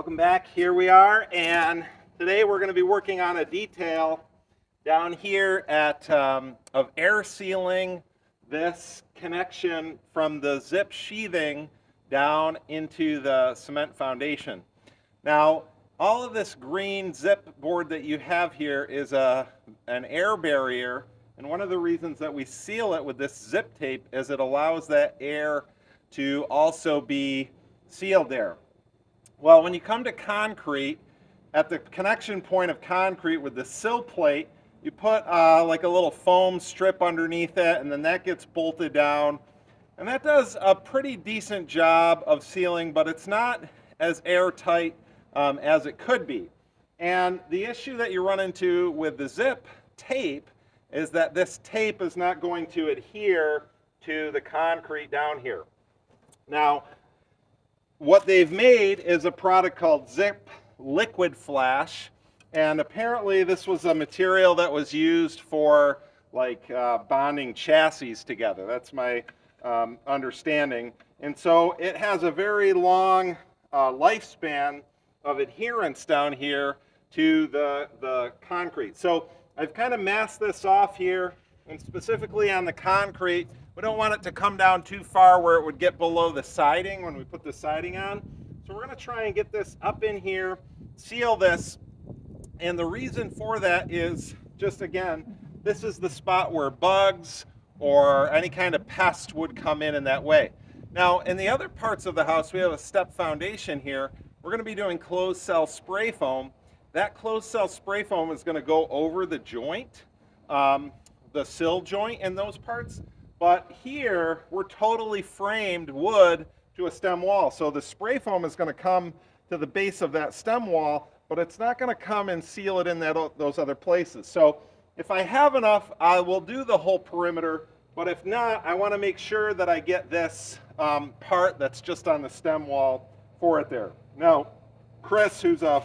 Welcome back. Here we are, and today we're going to be working on a detail down here of air sealing this connection from the zip sheathing down into the cement foundation. Now, all of this green zip board that you have here is an air barrier, and one of the reasons that we seal it with this zip tape is it allows that air to also be sealed there. Well, when you come to concrete, at the connection point of concrete with the sill plate, you put like a little foam strip underneath it, and then that gets bolted down. And that does a pretty decent job of sealing, but it's not as airtight as it could be. And the issue that you run into with the zip tape is that this tape is not going to adhere to the concrete down here. Now, what they've made is a product called Zip Liquid Flash, and apparently this was a material that was used for like bonding chassis together. That's my understanding. And so it has a very long lifespan of adherence down here to the concrete. So I've kind of masked this off here, and specifically on the concrete, we don't want it to come down too far where it would get below the siding when we put the siding on. So we're going to try and get this up in here, seal this, and the reason for that is just, again, this is the spot where bugs or any kind of pest would come in that way. Now, in the other parts of the house, we have a step foundation here. We're going to be doing closed cell spray foam. That closed cell spray foam is going to go over the joint, the sill joint in those parts. But here, we're totally framed wood to a stem wall. So the spray foam is going to come to the base of that stem wall, but it's not going to come and seal it in those other places. So if I have enough, I will do the whole perimeter. But if not, I want to make sure that I get this part that's just on the stem wall for it there. Now, Chris, who's a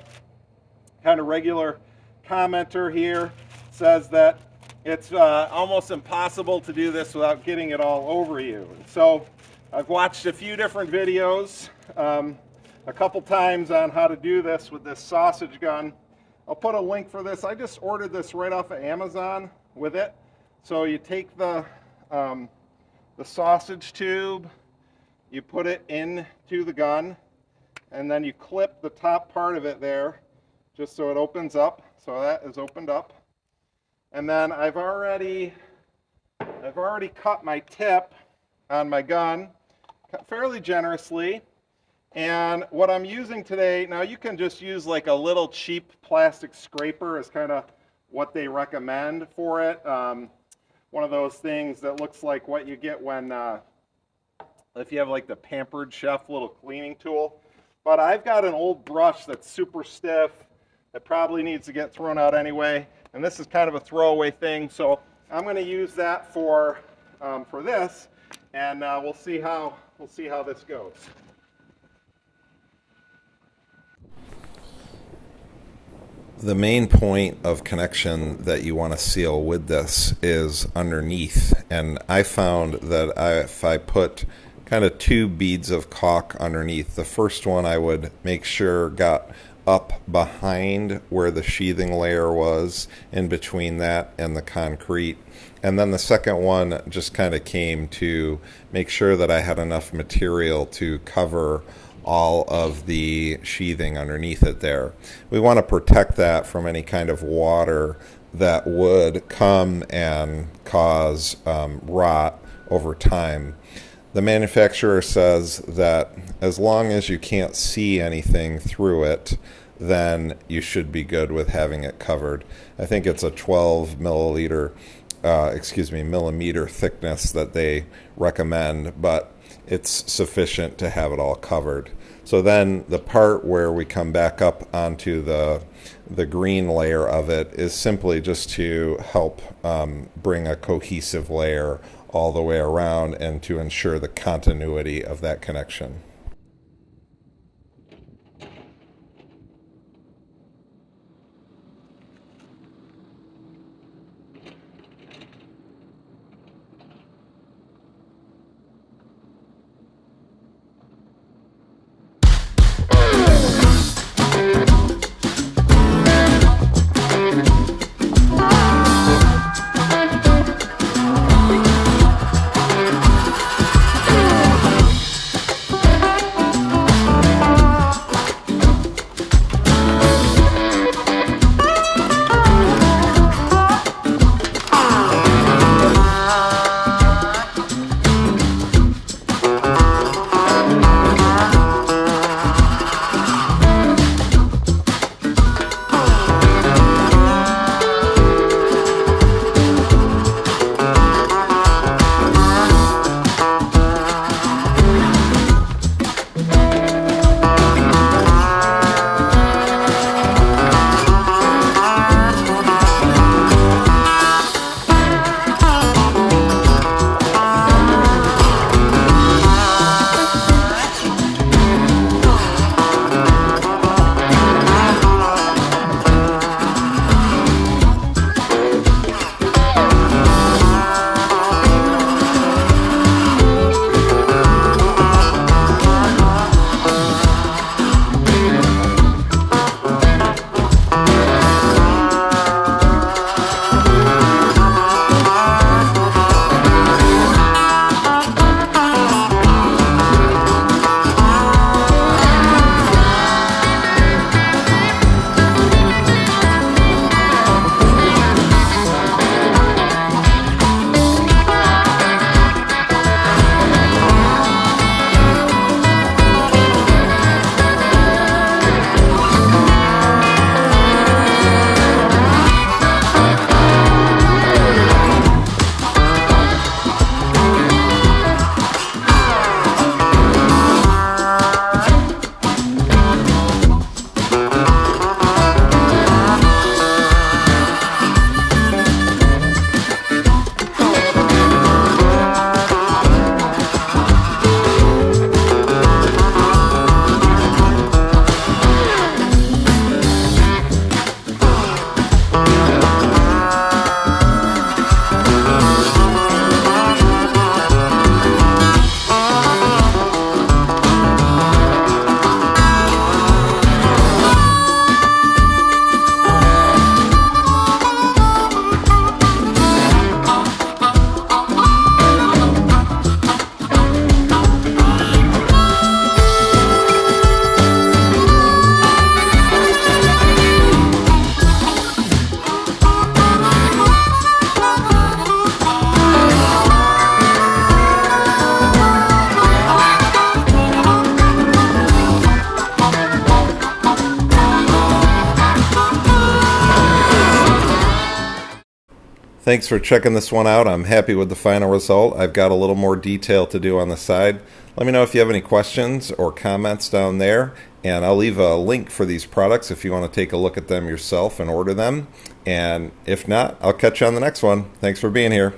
kind of regular commenter here, says that it's almost impossible to do this without getting it all over you. And so I've watched a few different videos, a couple times on how to do this with this sausage gun. I'll put a link for this. I just ordered this right off of Amazon with it. So you take the sausage tube, you put it into the gun, and then you clip the top part of it there just so it opens up. So that is opened up. And then I've already cut my tip on my gun fairly generously. And what I'm using today, now you can just use like a little cheap plastic scraper is kind of what they recommend for it. One of those things that looks like what you get when, if you have like the Pampered Chef little cleaning tool. But I've got an old brush that's super stiff that probably needs to get thrown out anyway. And this is kind of a throwaway thing, so I'm going to use that for this, and we'll see how this goes. The main point of connection that you want to seal with this is underneath, and I found that if I put kind of 2 beads of caulk underneath, the first one I would make sure got up behind where the sheathing layer was, in between that and the concrete. And then the second one just kind of came to make sure that I had enough material to cover all of the sheathing underneath it there. We want to protect that from any kind of water that would come and cause rot over time. The manufacturer says that as long as you can't see anything through it, then you should be good with having it covered. I think it's a 12 millimeter thickness that they recommend, but it's sufficient to have it all covered. So then the part where we come back up onto the green layer of it is simply just to help bring a cohesive layer all the way around and to ensure the continuity of that connection. Thanks for checking this one out. I'm happy with the final result. I've got a little more detail to do on the side. Let me know if you have any questions or comments down there, and I'll leave a link for these products if you want to take a look at them yourself and order them. And if not, I'll catch you on the next one. Thanks for being here.